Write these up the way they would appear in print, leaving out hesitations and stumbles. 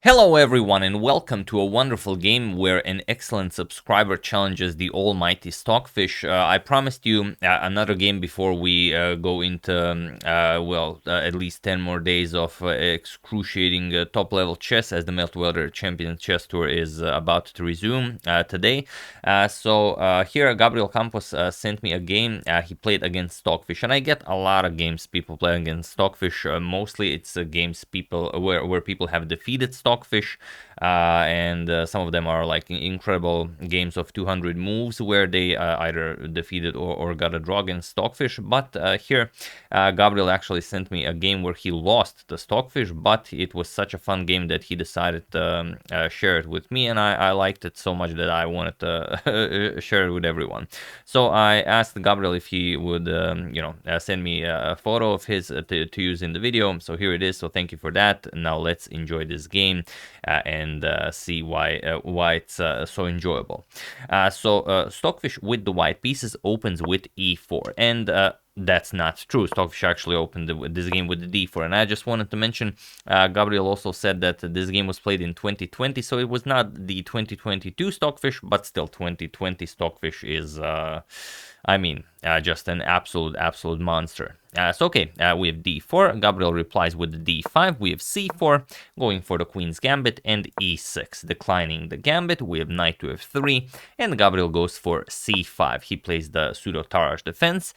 Hello everyone and welcome to a wonderful game where an excellent subscriber challenges the almighty Stockfish. I promised you another game before we go into, at least 10 more days of excruciating top-level chess as the Meltwater Champions Chess Tour is about to resume today. Here Gabriel Campos sent me a game he played against Stockfish, and I get a lot of games people play against Stockfish. Mostly it's games people where people have defeated Stockfish, and some of them are like incredible games of 200 moves where they either defeated or got a draw against Stockfish. But here Gabriel actually sent me a game where he lost the Stockfish, but it was such a fun game that he decided to share it with me, and I liked it so much that I wanted to share it with everyone. So I asked Gabriel if he would send me a photo of his to use in the video. So here it is. So thank you for that. Now let's enjoy this game and see why it's so enjoyable. Stockfish with the white pieces opens with e4, and that's not true. Stockfish actually opened this game with the d4, and I just wanted to mention, Gabriel also said that this game was played in 2020, so it was not the 2022 Stockfish, but still 2020 Stockfish is, just an absolute monster. We have d4. Gabriel replies with the d5. We have c4, going for the queen's gambit, and e6, declining the gambit. We have knight to f3, and Gabriel goes for c5. He plays the pseudo-Tarrasch defense.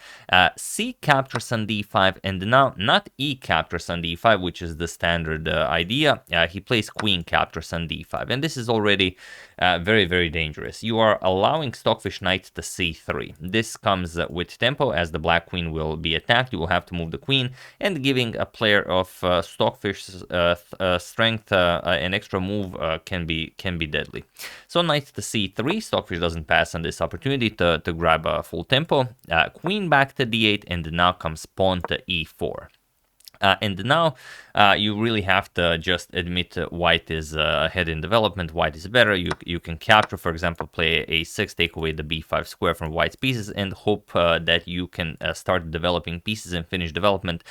C captures on d5, and now not e captures on d5, which is the standard idea. He plays queen captures on d5, and this is already very, very dangerous. You are allowing Stockfish knight to c3. This comes with tempo, as the black queen will be attacked. You will have to move the queen, and giving a player of Stockfish's strength an extra move can be deadly. So knight to c3. Stockfish doesn't pass on this opportunity to grab a full tempo. Queen back to d8, and now comes pawn to e4. And now you really have to just admit white is ahead in development. White is better. You can capture, for example, play a6, take away the b5 square from white's pieces, and hope that you can start developing pieces and finish development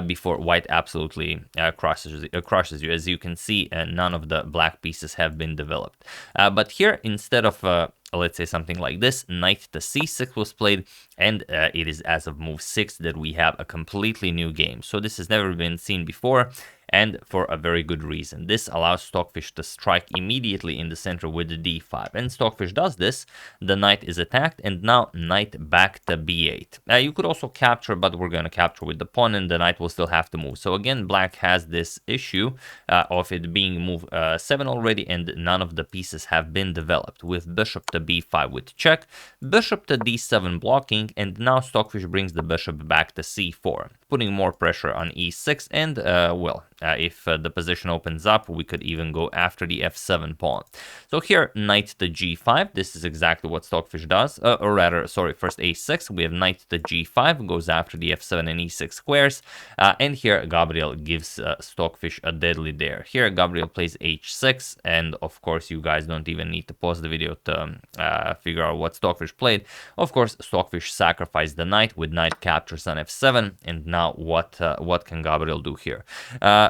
before white absolutely crushes you. As you can see, none of the black pieces have been developed. But here, instead of let's say something like this, knight to c6 was played, and it is as of move 6 that we have a completely new game. So this has never been seen before, and for a very good reason. This allows Stockfish to strike immediately in the center with the d5, and Stockfish does this. The knight is attacked, and now knight back to b8. You could also capture, but we're going to capture with the pawn, and the knight will still have to move. So again, black has this issue of it being move 7 already, and none of the pieces have been developed. With bishop to b5 with check, bishop to d7 blocking, and now Stockfish brings the bishop back to c4, putting more pressure on e6, and if the position opens up, we could even go after the f7 pawn. So here, knight to g5. This is exactly what Stockfish does, first a6. We have knight to g5, goes after the f7 and e6 squares, and here Gabriel gives Stockfish a deadly dare. Here Gabriel plays h6, and of course you guys don't even need to pause the video to figure out what Stockfish played. Of course, Stockfish sacrificed the knight with knight captures on f7, and now what can Gabriel do here?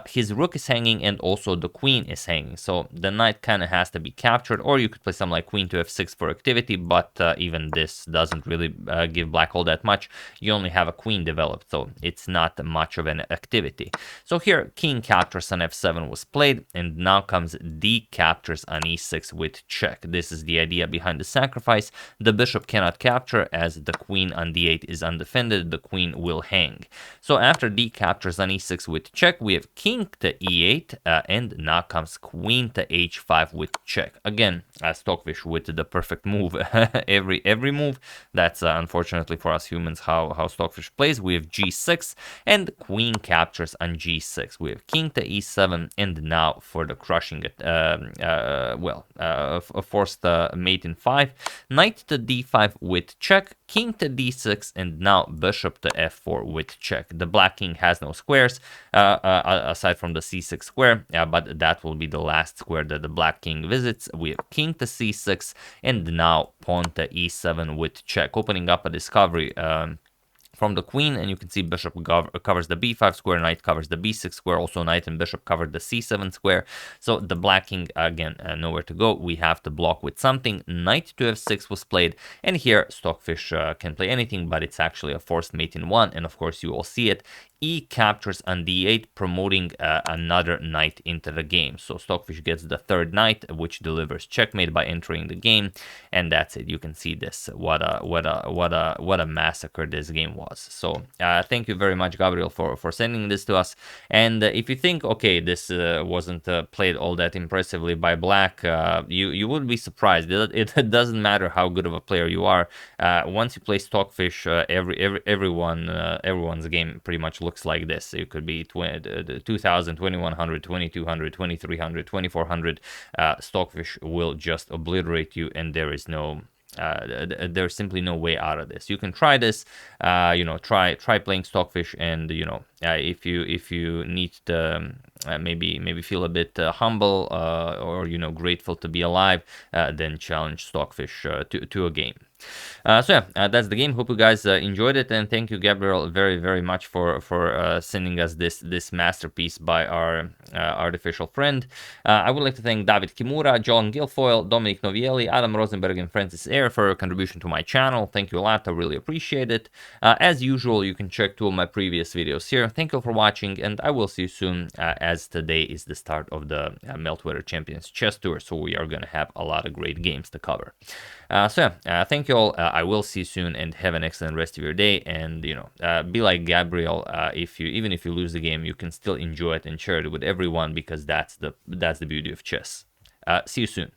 His rook is hanging, and also the queen is hanging, so the knight kind of has to be captured, or you could play something like queen to f6 for activity, but even this doesn't really give black all that much. You only have a queen developed, so it's not much of an activity. So here, king captures on f7 was played, and now comes d captures on e6 with check. This is the idea behind the sacrifice. The bishop cannot capture, as the queen on d8 is undefended. The queen will hang. So after d captures on e6 with check, we have king to e8, and now comes queen to h5 with check. Again, Stockfish with the perfect move every move. That's unfortunately for us humans how Stockfish plays. We have g6, and queen captures on g6. We have king to e7, and now for the crushing it, forced mate in 5, knight to d5 with check, king to d6, and now bishop to f4 with check. The black king has no squares aside from the c6 square, but that will be the last square that the black king visits. We have king to c6, and now pawn to e7 with check, opening up a discovery from the queen, and you can see bishop covers the b5 square, knight covers the b6 square, also knight and bishop covered the c7 square. So the black king, again, nowhere to go. We have to block with something. Knight to f6 was played, and here Stockfish can play anything, but it's actually a forced mate in one, and of course you all see it. E captures on d8, promoting another knight into the game. So Stockfish gets the third knight, which delivers checkmate by entering the game, and that's it. You can see this. What a massacre this game was. So thank you very much, Gabriel, for sending this to us. And if you think, okay, this wasn't played all that impressively by black, you would be surprised. It doesn't matter how good of a player you are. Once you play Stockfish, everyone's game pretty much looks like this. It could be 2000, 2100, 2200, 2300, 2400. Stockfish will just obliterate you, and there is no there's simply no way out of this. You can try this, try playing Stockfish, and if you need to maybe feel a bit humble or grateful to be alive, then challenge Stockfish to a game. So yeah, that's the game. Hope you guys enjoyed it, and thank you, Gabriel, very, very much for sending us this masterpiece by our artificial friend. I would like to thank David Kimura, John Guilfoyle, Dominic Novielli, Adam Rosenberg, and Francis Eyre for your contribution to my channel. Thank you a lot. I really appreciate it. As usual, you can check 2 of my previous videos here. Thank you for watching, and I will see you soon, as today is the start of the Meltwater Champions Chess Tour, so we are going to have a lot of great games to cover. So yeah, thank you all. I will see you soon, and have an excellent rest of your day. And be like Gabriel. Even if you lose the game, you can still enjoy it and share it with everyone, because that's the beauty of chess. See you soon.